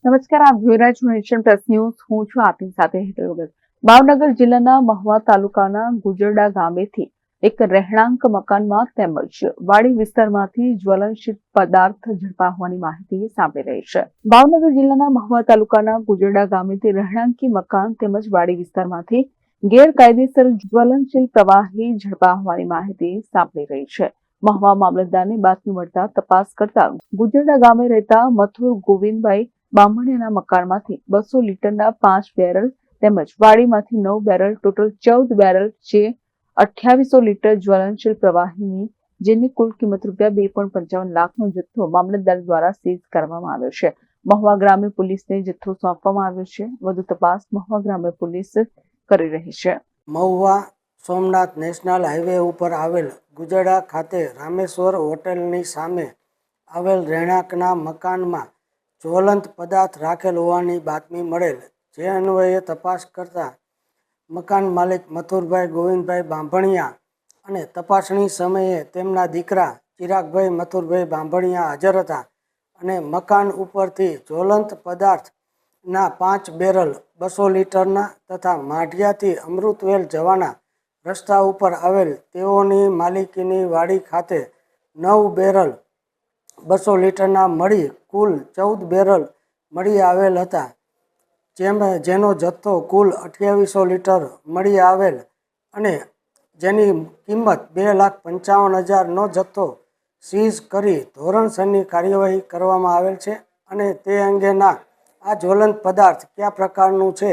નમસ્કાર, આપ જોઈ રહ્યા છો નેશન પ્લસ ન્યૂઝ. હું છું આપની સાથે હેતલ વગર. ભાવનગર જિલ્લાના મહુવા તાલુકાના ગુજરડા ગામેથી એક રહેણાંક મકાનમાં તેમજ વાડી વિસ્તારમાંથી જ્વલનશીલ પદાર્થ ઝડપા હોવાની માહિતી સાંપડી રહી છે. ભાવનગર જિલ્લાના મહુવા તાલુકાના ગુજરડા ગામેથી રહેણાંકી મકાન તેમજ વાડી વિસ્તારમાંથી ગેરકાયદેસર જ્વલનશીલ પ્રવાહી ઝડપા હોવાની માહિતી સાંપડી રહી છે. મહુવા મામલતદારને બાતમી મળતા તપાસ કરતા ગુજરડા ગામે રહેતા મથુર ગોવિંદભાઈ બામણિયાના મકાનમાંથી 200 લીટરના 5 બેરલ તેમજ વાડીમાંથી 9 બેરલ ટોટલ 14 બેરલ જે 2800 લીટર જ્વલનશીલ પ્રવાહીની જેની કુલ કિંમત ₹2.55 લાખનો જથ્થો મામલતદાર દ્વારા સીઝ કરવામાં આવ્યો છે. મહુવા ગ્રામ્ય પોલીસને જથ્થો સોંપવામાં આવ્યો છે. વધુ તપાસ મહુવા ગ્રામ્ય પોલીસ કરી રહી છે. મહુવા સોમનાથ નેશનલ હાઈવે ઉપર આવેલ ગુજરડા ખાતે રામેશ્વર હોટેલની સામે આવેલ રહેણાંકના મકાનમાં જ્વલંત પદાર્થ રાખેલ હોવાની બાતમી મળેલ, જે અન્વયે તપાસ કરતા મકાન માલિક મથુરભાઈ ગોવિંદભાઈ બાંભણિયા અને તપાસણી સમયે તેમના દીકરા ચિરાગભાઈ મથુરભાઈ બાંભણિયા હાજર હતા અને મકાન ઉપરથી જ્વલંત પદાર્થના 5 બેરલ 200 લીટરના તથા માઢિયાથી અમૃતવેલ જવાના રસ્તા ઉપર આવેલ તેઓની માલિકીની વાડી ખાતે 9 બેરલ 200 લીટરના મળી કુલ 14 બેરલ મળી આવેલ હતા, જેનો જથ્થો કુલ 2800 લીટર મળી આવેલ અને જેની કિંમત 2,55,000નો જથ્થો સીઝ કરી ધોરણસરની કાર્યવાહી કરવામાં આવેલ છે અને તે અંગેના આ જ્વલંત પદાર્થ કયા પ્રકારનું છે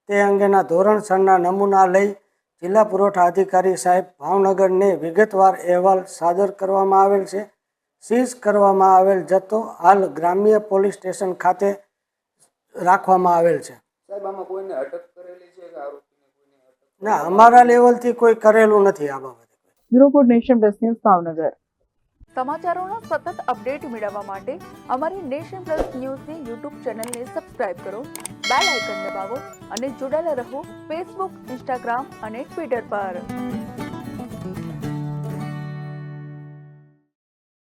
તે અંગેના ધોરણસરના નમૂના લઈ જિલ્લા પુરવઠા અધિકારી સાહેબ ભાવનગરને વિગતવાર અહેવાલ સાદર કરવામાં આવેલ છે. સીઝ કરવામાં આવેલ જથ્થો હાલ ગ્રામ્ય પોલીસ સ્ટેશન ખાતે રાખવામાં આવેલ છે. સાહેબ, આમાં કોઈને અટક કરેલી છે કે આરોપીને કોઈને અટક? ના, અમારા લેવલથી કોઈ કરેલું નથી આ બાબતે. Bureau report nation plus news Bhavnagar. સમાચારોનો સતત અપડેટ મેળવવા માટે અમારી નેશન પ્લસ ન્યૂઝની યુટ્યુબ ચેનલને સબસ્ક્રાઇબ કરો, બેલ આઇકન દબાવો અને જોડાયેલા રહો ફેસબુક, ઇન્સ્ટાગ્રામ અને ટ્વિટર પર.